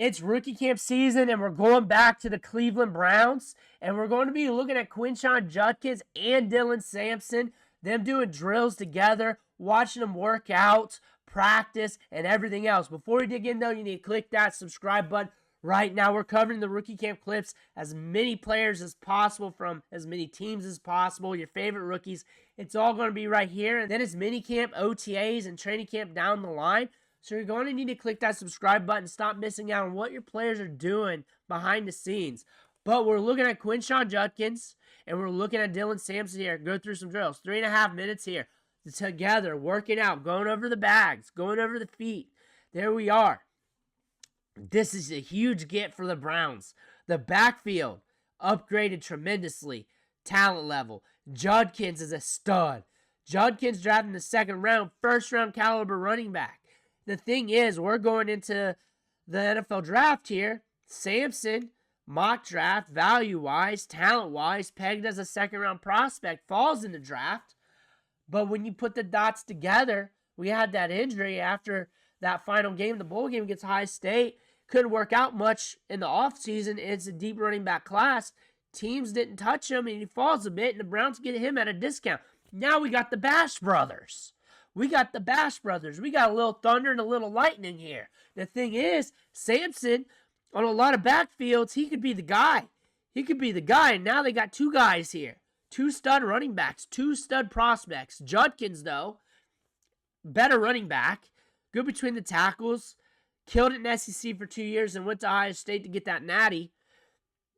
It's rookie camp season, and we're going back to the Cleveland Browns, and we're going to be looking at Quinshon Judkins and Dillon Sampson, them doing drills together, watching them work out, practice, and everything else. Before we dig in, though, you need to click that subscribe button right now. We're covering the rookie camp clips, as many players as possible from as many teams as possible, your favorite rookies. It's all going to be right here. And then it's minicamp, OTAs, and training camp down the line. So you're going to need to click that subscribe button. Stop missing out on what your players are doing behind the scenes. But we're looking at Quinshon Judkins, and we're looking at Dillon Sampson here. Go through some drills. 3.5 minutes here together, working out, going over the bags, going over the feet. There we are. This is a huge get for the Browns. The backfield upgraded tremendously. Talent level. Judkins is a stud. Judkins drafted in the second round, first round caliber running back. The thing is, we're going into the NFL draft here. Sampson, mock draft, value-wise, talent-wise, pegged as a second-round prospect, falls in the draft. But when you put the dots together, we had that injury after that final game, the bowl game against Ohio State. Couldn't work out much in the offseason. It's a deep running back class. Teams didn't touch him, and he falls a bit, and the Browns get him at a discount. Now we got the Bash Brothers. We got the Bash Brothers. We got a little thunder and a little lightning here. The thing is, Sampson, on a lot of backfields, he could be the guy. He could be the guy, and now they got two guys here. Two stud running backs, two stud prospects. Judkins, though, better running back. Good between the tackles. Killed it in SEC for 2 years and went to Ohio State to get that natty.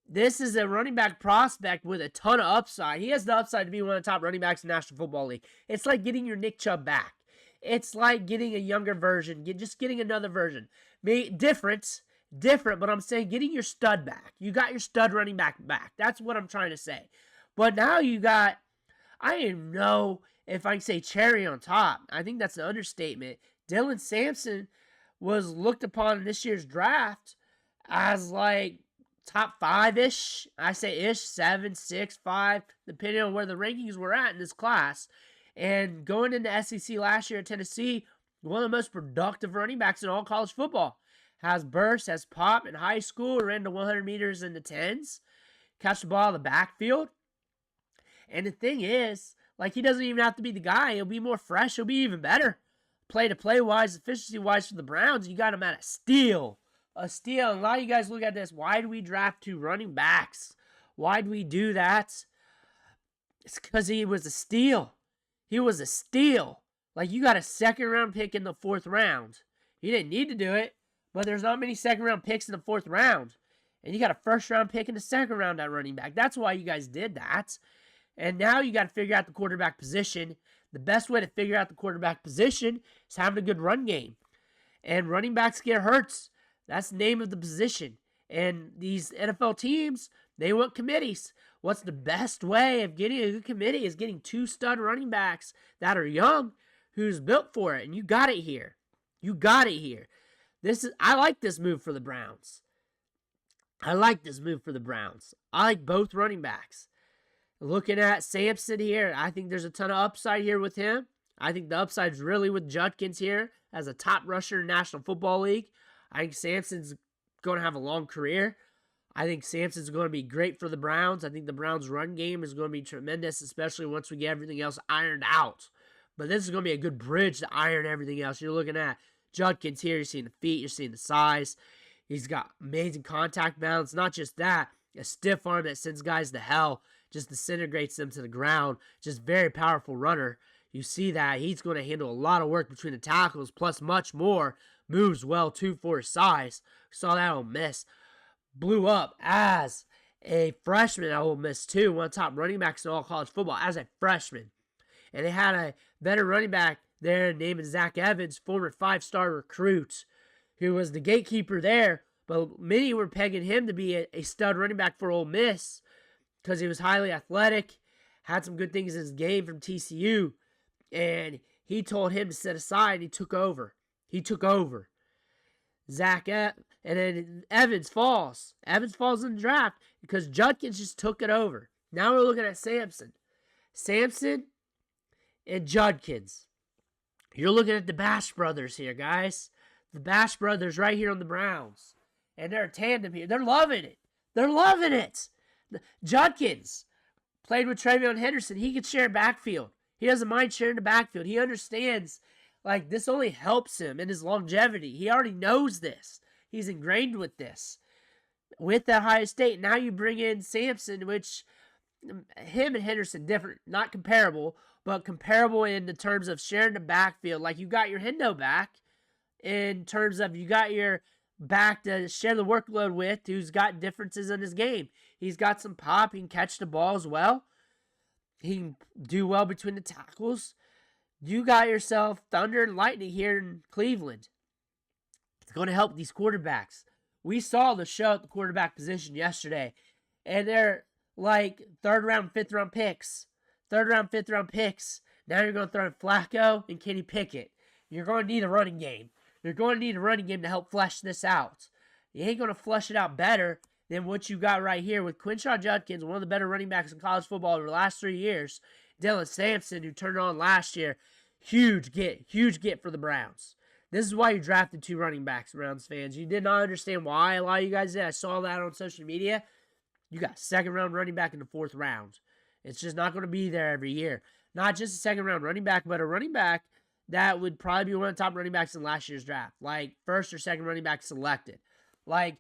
This is a running back prospect with a ton of upside. He has the upside to be one of the top running backs in the National Football League. It's like getting your Nick Chubb back. It's like getting a younger version. Just getting another version. Different, but I'm saying getting your stud back. You got your stud running back. That's what I'm trying to say. But now you got, I don't even know if I can say cherry on top. I think that's an understatement. Dillon Sampson was looked upon in this year's draft as like top 5-ish. I say ish, 7, 6, 5, depending on where the rankings were at in this class. And going into SEC last year at Tennessee, one of the most productive running backs in all college football. Has burst, has pop. In high school, ran to 100 meters in the 10s. Catch the ball in the backfield. And the thing is, like, he doesn't even have to be the guy. He'll be more fresh. He'll be even better. Play-to-play wise, efficiency-wise for the Browns, you got him at a steal. A steal. And a lot of you guys look at this. Why do we draft 2 running backs? Why do we do that? It's because he was a steal. He was a steal. Like, you got a second-round pick in the 4th round. You didn't need to do it, but there's not many second-round picks in the 4th round. And you got a first-round pick in the second round at running back. That's why you guys did that. And now you got to figure out the quarterback position. The best way to figure out the quarterback position is having a good run game. And running backs get hurts. That's the name of the position. And these NFL teams, they want committees. What's the best way of getting a good committee is getting 2 stud running backs that are young, who's built for it. And you got it here. You got it here. I like this move for the Browns. I like both running backs. Looking at Sampson here, I think there's a ton of upside here with him. I think the upside's really with Judkins here as a top rusher in the National Football League. I think Sampson's going to have a long career. I think Sampson's going to be great for the Browns. I think the Browns' run game is going to be tremendous, especially once we get everything else ironed out. But this is going to be a good bridge to iron everything else. You're looking at Judkins here. You're seeing the feet. You're seeing the size. He's got amazing contact balance. Not just that, a stiff arm that sends guys to hell. Just disintegrates them to the ground. Just very powerful runner. You see that. He's going to handle a lot of work between the tackles, plus much more. Moves well, too, for his size. Saw that Ole Miss. Blew up as a freshman at Ole Miss, too. One of the top running backs in all college football as a freshman. And they had a better running back there named Zach Evans, former 5-star recruit, who was the gatekeeper there. But many were pegging him to be a stud running back for Ole Miss, because he was highly athletic, had some good things in his game from TCU, and he told him to set aside, and he took over. And then Evans falls. Evans falls in the draft because Judkins just took it over. Now we're looking at Sampson. Sampson and Judkins. You're looking at the Bash Brothers here, guys. The Bash Brothers right here on the Browns. and they're a tandem here. They're loving it. They're loving it. Judkins played with Travion Henderson. He could share backfield. He doesn't mind sharing the backfield. He understands, like, this only helps him in his longevity. He already knows this. He's ingrained with this. With that Ohio State, now you bring in Sampson, which him and Henderson different, not comparable, but comparable in the terms of sharing the backfield. Like, you got your Hendo back in terms of you got your back to share the workload with, who's got differences in his game. He's got some pop. He can catch the ball as well. He can do well between the tackles. You got yourself thunder and lightning here in Cleveland. It's going to help these quarterbacks. We saw the show at the quarterback position yesterday, and they're like 3rd round, 5th round picks. 3rd round, 5th round picks. Now you're going to throw in Flacco and Kenny Pickett. You're going to need a running game. You're going to need a running game to help flesh this out. You ain't going to flesh it out better than what you got right here with Quinshon Judkins, one of the better running backs in college football over the last 3 years. Dillon Sampson, who turned on last year. Huge get for the Browns. This is why you drafted 2 running backs, Browns fans. You did not understand why. A lot of you guys did. I saw that on social media. You got 2nd round running back in the 4th round. It's just not going to be there every year. Not just a 2nd round running back, but a running back that would probably be one of the top running backs in last year's draft. Like, 1st or 2nd running back selected. Like,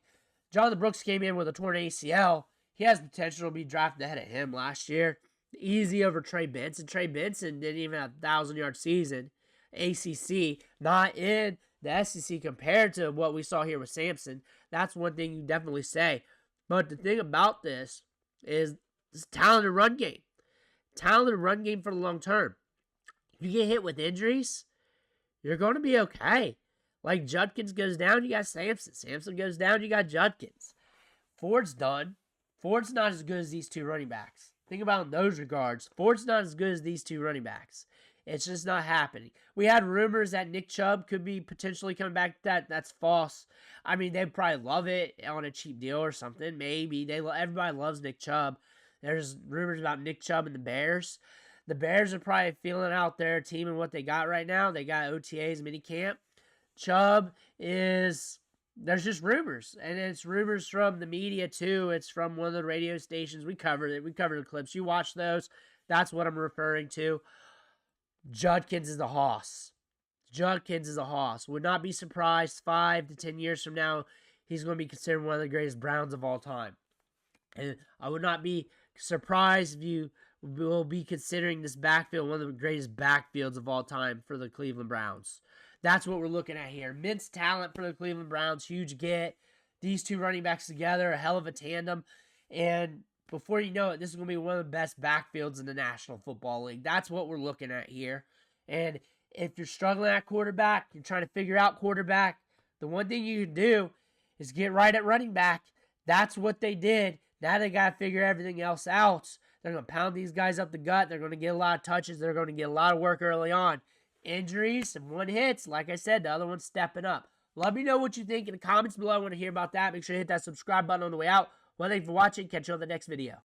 Jonathan Brooks came in with a torn ACL. He has potential to be drafted ahead of him last year. Easy over Trey Benson. Trey Benson didn't even have a 1,000-yard season. ACC, not in the SEC compared to what we saw here with Sampson. That's one thing you definitely say. But the thing about this is this talented run game. Talented run game for the long term. If you get hit with injuries, you're going to be okay. Like, Judkins goes down, you got Sampson. Sampson goes down, you got Judkins. Ford's done. Ford's not as good as these 2 running backs. Think about it in those regards. Ford's not as good as these 2 running backs. It's just not happening. We had rumors that Nick Chubb could be potentially coming back. That's false. I mean, they'd probably love it on a cheap deal or something. Maybe. Everybody loves Nick Chubb. There's rumors about Nick Chubb and the Bears. The Bears are probably feeling out their team and what they got right now. They got OTAs, minicamp. Chubb is... There's just rumors. And it's rumors from the media, too. It's from one of the radio stations. We covered it. We covered the clips. You watch those. That's what I'm referring to. Judkins is a hoss. Judkins is a hoss. Would not be surprised 5 to 10 years from now he's going to be considered one of the greatest Browns of all time. And I would not be surprised if you will be considering this backfield one of the greatest backfields of all time for the Cleveland Browns. That's what we're looking at here. Immense talent for the Cleveland Browns. Huge get. These 2 running backs together, a hell of a tandem. And before you know it, this is going to be one of the best backfields in the National Football League. That's what we're looking at here. And if you're struggling at quarterback, you're trying to figure out quarterback, the one thing you can do is get right at running back. That's what they did. Now they got to figure everything else out. They're going to pound these guys up the gut. They're going to get a lot of touches. They're going to get a lot of work early on. Injuries and 1 hits. Like I said, the other one's stepping up. Let me know what you think in the comments below. I want to hear about that. Make sure to hit that subscribe button on the way out. Well, thank you for watching. Catch you on the next video.